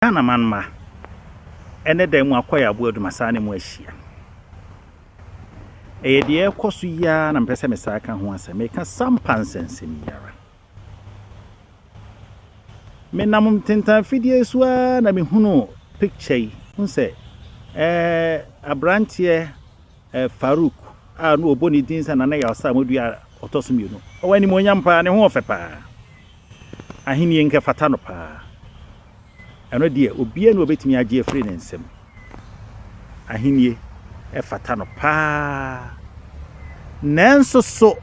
Ghana manma ene da mu akoya abu adumasane mu ahia de ekoso ya na mpese mesaka ho asem meka SAMPA nsensem yara menam tentan fidie suwa na mehunu picture unse abrantie Farouk no oboni dinsa na ya osa modua otosomienu owani mo nyampa ne ho ofepa ahini enke fata no pa eno de obia na obetimi age afri ne nsem ahini fata no pa nanso so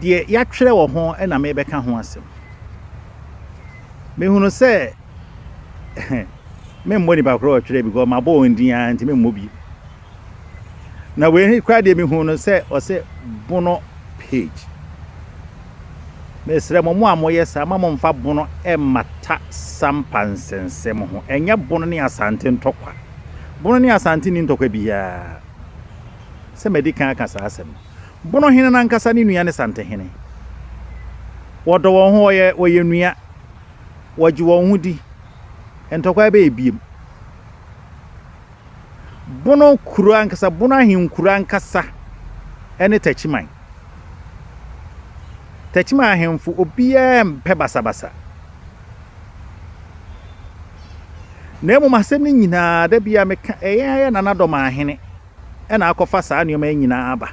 de ya twere wo ho na me beka ho asem mehunu se me mboni ba kro twere because ma bo ndin anti me mmobi na we kwa de mehunu se o se bono page mesre mo amoye sa ma mo mfa bono mata SAMPA nsensem ho enye bono ne asante ntokwa bono ne asante ni ntokwa biya se medikan aka sa asem bono hene na nkasa ni nua ne sante hene wodo wo ho oye nua waji wo hu di entokwa be ebiem bono kuru ankasa bono ahin kuru ankasa ene tachiman ahemfu obia mpe basabasa nemu masem ni nyina da bia meka eya na nadoma ahene ena akofa saa nneoma nyina aba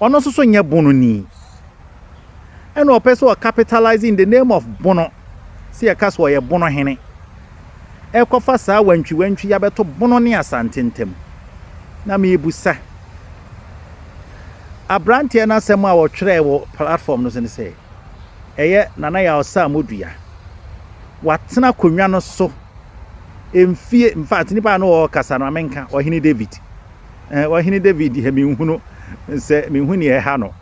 ono so nya bono ni ena opeso capitalizing the name of bono see akaso ye bono hene ekofa saa wantwi ya beto bono ne asante ntem na me ebusa Abrantie na asem a wo twere wo platform no se ne se eye nana ya osa modua watena konwa no so emfie in fact ni ba no wo kasa no amenka ohini David he mi hunu se mi huni e ha no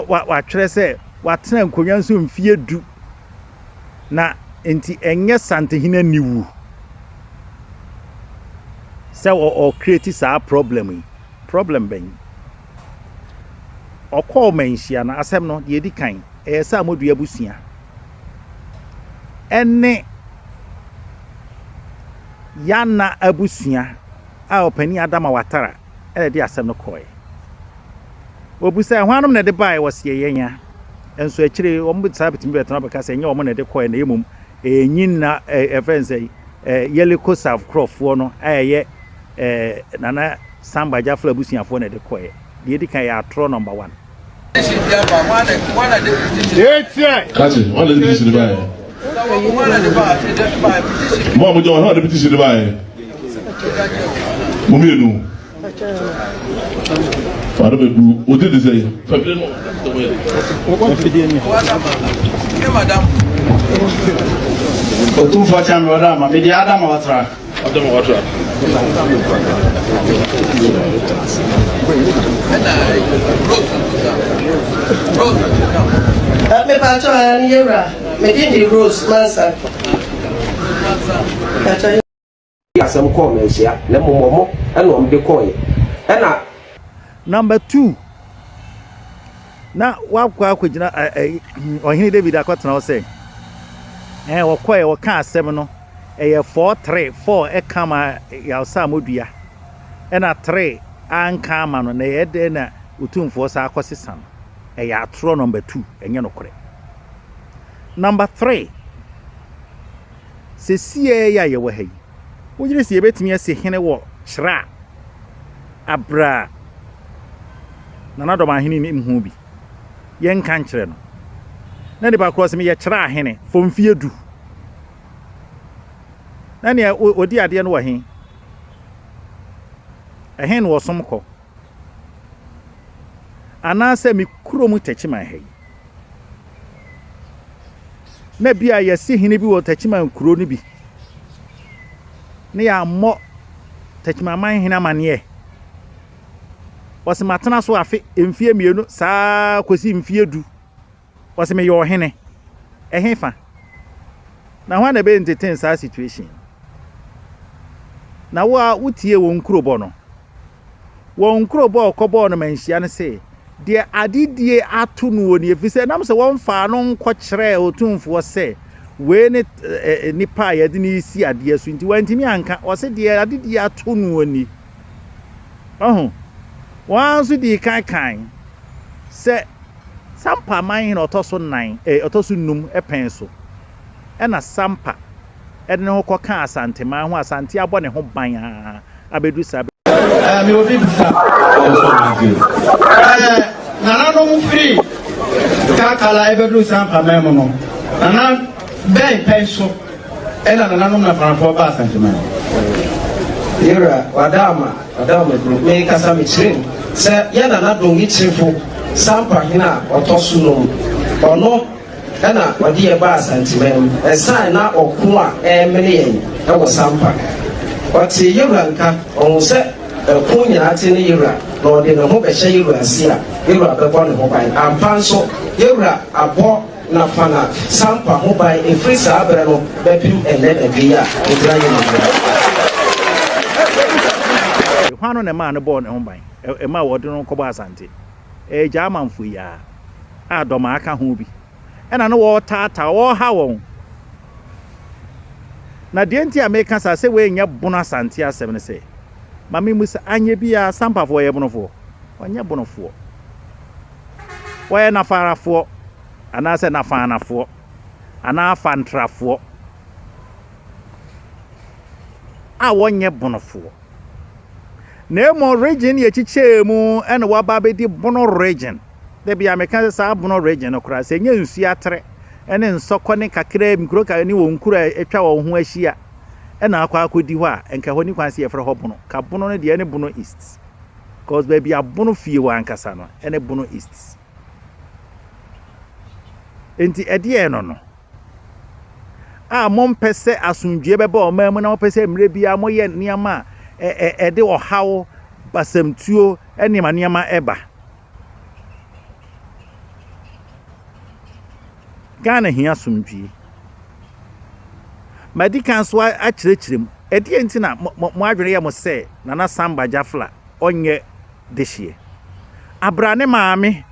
wa twere se watena konwa so emfie du na enti enye sante hina niwu se o create sa problem ben okọ menhia na asem no de edi kan sa modua busua ene yana abusua a opani adama watara de asem no koye obusa hwanom na de bai wose yenya enso akire ombu sabitimi betona beka se enya omo na de koye na emum enyin na friends yeliko saf crofo no ayeye nana samba jafla busuafo na de koye de edi kan ya atro number 1 Kachi, one of the petition to buy. Mom, John, how the petition to buy? Mummy, no. Father, what did they say? Madam. Otu facha madam, me Adam Watra. Me pacho anyera. Me di Rose Mansa. Pacho asem call me sia na momomo na om de call na number 2 na wakwa akogina ohini David akotena o say wokoye woka asem no 434 ekama ya osa modua na 3 anka ama no na yede na utumfo sa akosesa no atro number 2 enye no kore number 3 se sie ya ye wo hai wojire se yebetimi ase hene wo kyra abra nana do ma hene ni mhu bi ye nka nkyere no na de ba cross me ye kyra hene fomfie du na ne odi ade no wo hen ehen wo somko anase mi kurom tachima hai na bia ye se hene bi wo tachima kuro ni bi ne ya mo tachima man hene amane wose matena so afi emfie mienu saa kosi mfie du wose me yo hene ehefa na hwa na be entertain saa situation na wa utie won kurobo no won kurobo okobo no manhia ne se de adidie atu no ni efise nam se won fa no nkọ kyere otumfo se we ne nipa ye de ni si ade so nti wantimi anka o se de ade de ato no ani wan so di kan se sampa man na otoso 9 otoso num pen so e na sampa e de ho koka asante man ho asante abo ne ho ban abedu sabe me obi bisa nana no free kakala ebedu sampa man mo no nana ben penso e na nana no na franfo ba asante man yera wadama group me kasa me chirin se ya nana dongi chifo sampa hina otosu no ono ana wadi e ba asante man e sai na okun a emene yen e wo sampa wati yera nka on se kun nyina ate ne yera na ode ne ho be hye yera asia yera be bo ne ho ban ampanso yera abo na fana sampa ho ban e free sabere no be pim ene ebia e dra yena hwano ne ma ne ball ne ho ban e ma wo de no kobo asante e ja manfo ya adoma aka ho bi e na no wo tata wo ha won na de nti America sa se we nya bono asante asem ne se mami musa anye bia sampa fo ye bonofo onye bonofo wo ye na farafo ana se na fanafo ana fantrafo a wonye bonofo Nemo region ye chichemu ene waba be di bono region. De bia meka sa bono region okra se nya nsu atre ene nsokọ ne kakra mikro ka ni wo nkura etwa wo ho ahia. Ene akwa akodi ho a enka ho ni kwanse ye fre ho bono. Ka bono ne de ene bono east. Cause baby a bono fie wa ankasa no ene bono east. Enti ede e no. A mom pese asundue bebe o mamu na mo pese mre bia mo ye niama de ohawo basamtuo ene maniama eba Ghana hia sumdwi medical so a kirekirem ede enti na mo adwene ye mo se nana samba jafla onye dehie abrane maame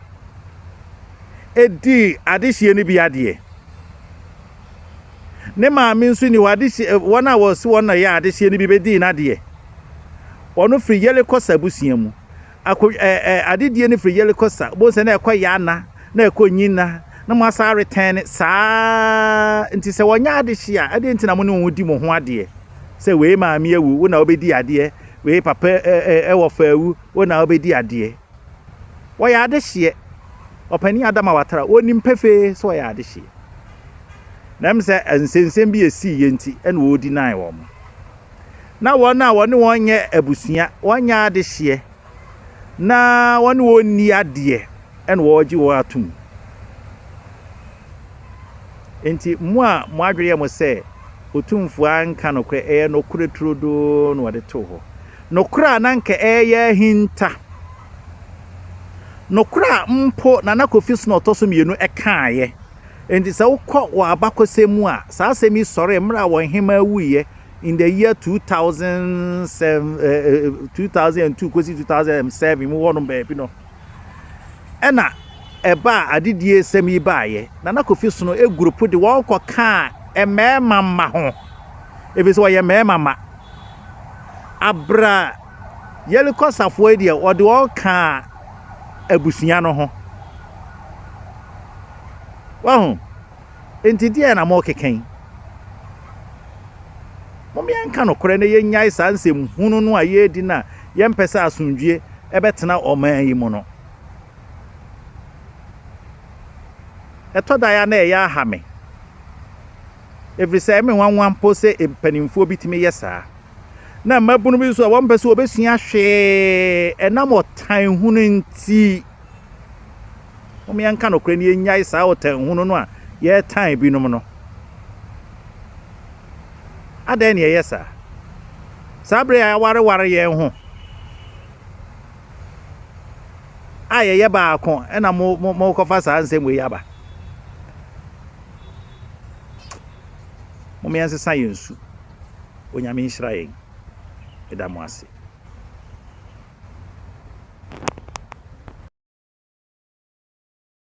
edi adehie ne bi ade ne maame nso ni wadehie wona wo se wona ya adehie ne bi bedi na de ono free yele kosa busia mu adedie ne free yele kosa bo se na ekoya na ekonyina na mo asa return saa nti se wonya adehia ade nti na mo ne wodi mo ho ade se we maame awu wo na obedi ade we papa wo faawu wo na obedi ade wo ya adehie opani adama watara onim pefe so ya adehie na mse ensensem bi esi ye nti ene wo di nine wo mo na wona wonye abusia wonya adehie na woni ade ene woji wo atum enti mo adweye mo se otumfu anka no kre no kure trodo no wade to ho no kra nanka eye hinta no kra mpo na nakofis no toso mienu ekaaye enti se wokọ wa abakosemu a saa semi sore mra wo hema wuye in the year 2002 kosi 2007 mu wono ba bi no ena eba adidie semi baaye na nakofis no e group de wo kọ ka emema ma ho efisi wo ye mema ma abra yele kosafo edi o de wo ka abusunya no ho wahu enti die na mo keken momi anka no kore ne yenyai sansem hunu no aye di na yempesa asundwie ebetena oman yi mu no etoda ya na ya ha me every say me wanwan pose empanimfo bitimi yesa na mabunu bi so a won pese obesua hwe enam otan hunu nti momi anka no kore ne yenyai sa otan hunu no a ye tan binum no aden ye yesa sabre ya ware ye ho aye ye ba akon ena mo kofa sa nsem we yaba mo me anse sayensu onyame nhira yen edamwase